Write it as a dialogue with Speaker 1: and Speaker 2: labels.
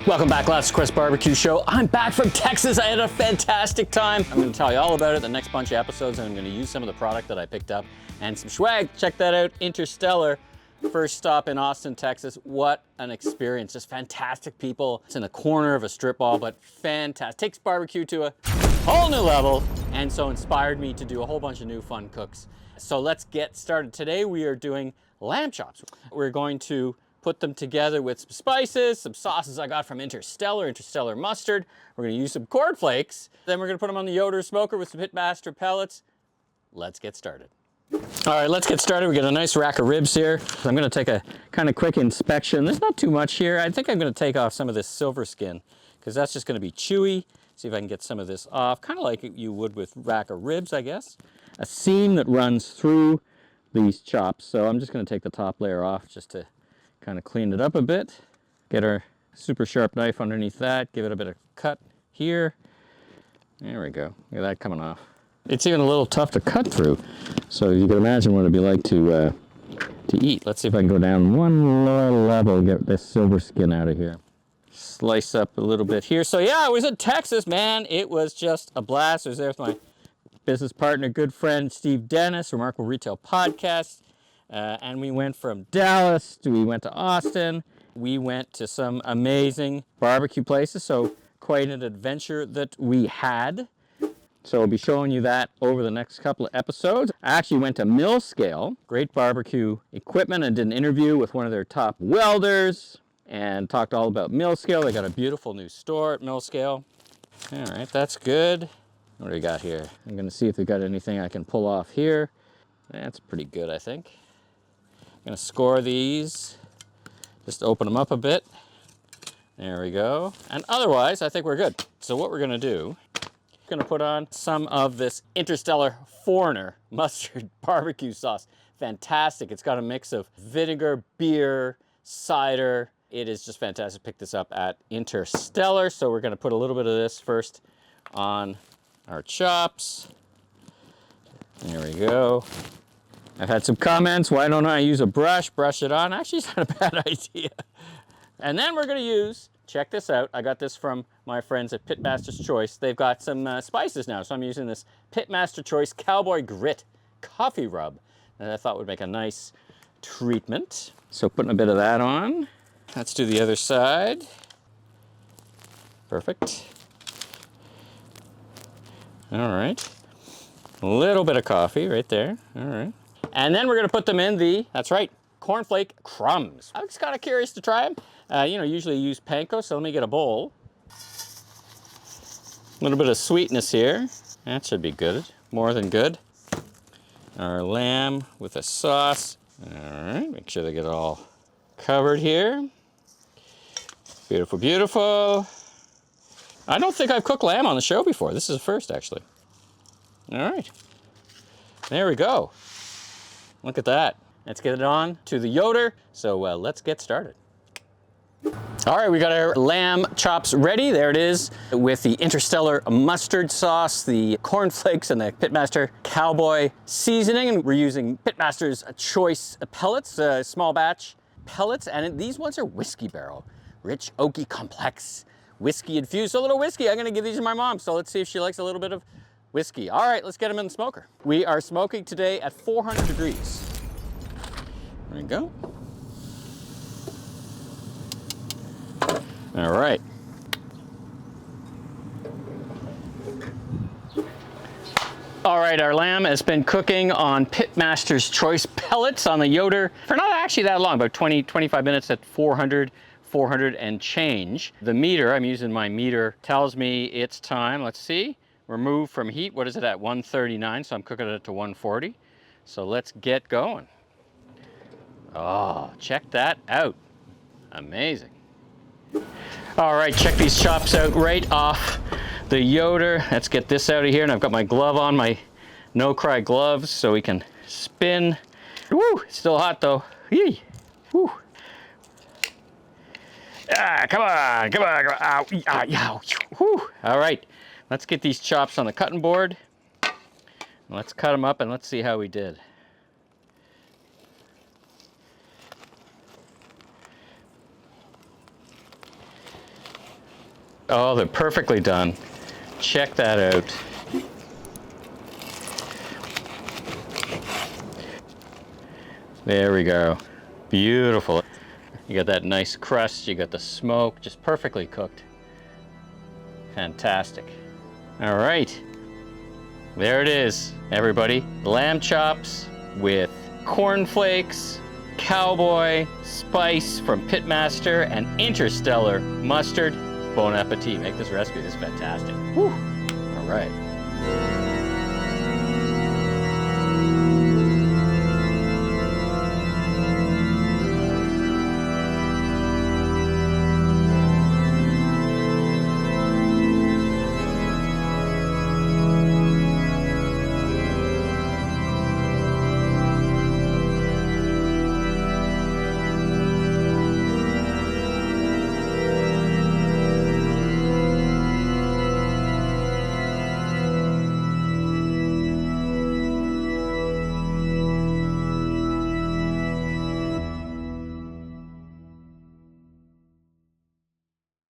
Speaker 1: Welcome back, Last Quest Barbecue Show. I'm back from Texas. I had a fantastic time. I'm gonna tell you all about it the next bunch of episodes, and I'm gonna use some of the product that I picked up and some swag. Check that out, Interstellar. First stop in Austin, Texas. What an experience. Just fantastic people. It's in the corner of a strip mall, but fantastic. Takes barbecue to a whole new level, and so inspired me to do a whole bunch of new fun cooks. So let's get started. Today we are doing lamb chops. We're going to put them together with some spices, some sauces I got from Interstellar mustard. We're gonna use some corn flakes. Then we're gonna put them on the Yoder smoker with some Pitmaster pellets. Let's get started. All right, let's get started. We got a nice rack of ribs here. I'm gonna take a kind of quick inspection. There's not too much here. I think I'm gonna take off some of this silver skin because that's just gonna be chewy. See if I can get some of this off, kind of like you would with rack of ribs, I guess. A seam that runs through these chops. So I'm just gonna take the top layer off just to kind of clean it up a bit. Get our super sharp knife underneath that. Give it a bit of cut here. There we go. Look at that coming off. It's even a little tough to cut through. So you can imagine what it'd be like to eat. Let's see if I can go down one lower level, get this silver skin out of here. Slice up a little bit here. So yeah, I was in Texas, man. It was just a blast. I was there with my business partner, good friend, Steve Dennis, Remarkable Retail Podcast. And we went from Dallas, we went to Austin, we went to some amazing barbecue places, so quite an adventure that we had. So I'll be showing you that over the next couple of episodes. I actually went to Mill Scale, great barbecue equipment, and did an interview with one of their top welders and talked all about Mill Scale. They got a beautiful new store at Mill Scale. All right, that's good. What do we got here? I'm gonna see if we got anything I can pull off here. That's pretty good, I think. Gonna score these, just open them up a bit. There we go. And otherwise, I think we're good. So what we're gonna do, we're gonna put on some of this Interstellar Foreigner mustard barbecue sauce. Fantastic. It's got a mix of vinegar, beer, cider. It is just fantastic. Pick this up at Interstellar. So we're gonna put a little bit of this first on our chops. There we go. I've had some comments, why don't I use a brush it on? Actually, it's not a bad idea. And then we're gonna use, check this out, I got this from my friends at Pitmaster's Choice. They've got some spices now, so I'm using this Pitmaster Choice Cowboy Grit Coffee Rub that I thought would make a nice treatment. So putting a bit of that on. Let's do the other side. Perfect. All right. A little bit of coffee right there, all right. And then we're gonna put them in the, that's right, cornflake crumbs. I was kind of curious to try them. Usually I use panko, so let me get a bowl. A little bit of sweetness here. That should be good, more than good. Our lamb with a sauce. All right, make sure they get it all covered here. Beautiful, beautiful. I don't think I've cooked lamb on the show before. This is the first, actually. All right, there we go. Look at that. Let's get it on to the Yoder. So let's get started. All right, we got our lamb chops ready. There it is with the Interstellar mustard sauce, the corn flakes, and the Pitmaster Cowboy seasoning. And we're using Pitmaster's Choice Pellets, small batch pellets. And these ones are whiskey barrel, rich, oaky, complex, whiskey infused. So a little whiskey. I'm gonna give these to my mom. So let's see if she likes a little bit of whiskey. All right, let's get them in the smoker. We are smoking today at 400 degrees. There we go. All right. All right, our lamb has been cooking on Pitmaster's Choice pellets on the Yoder for not actually that long, about 20, 25 minutes at 400 and change. The meter, I'm using my meter, tells me it's time. Let's see. Remove from heat, what is it at 139, so I'm cooking it to 140. So let's get going. Oh, check that out. Amazing. All right, check these chops out right off the Yoder. Let's get this out of here, and I've got my glove on, my No Cry gloves, so we can spin. Woo, it's still hot though. Yee. Woo. Ah, come on, come on, come on. Ow, ah, yow. Woo. All right. Let's get these chops on the cutting board. Let's cut them up and let's see how we did. Oh, they're perfectly done. Check that out. There we go. Beautiful. You got that nice crust, you got the smoke, just perfectly cooked. Fantastic. All right. There it is, everybody. Lamb chops with cornflakes, cowboy spice from Pitmaster, and Interstellar mustard. Bon appetit. Make this recipe. This is fantastic. Woo. All right.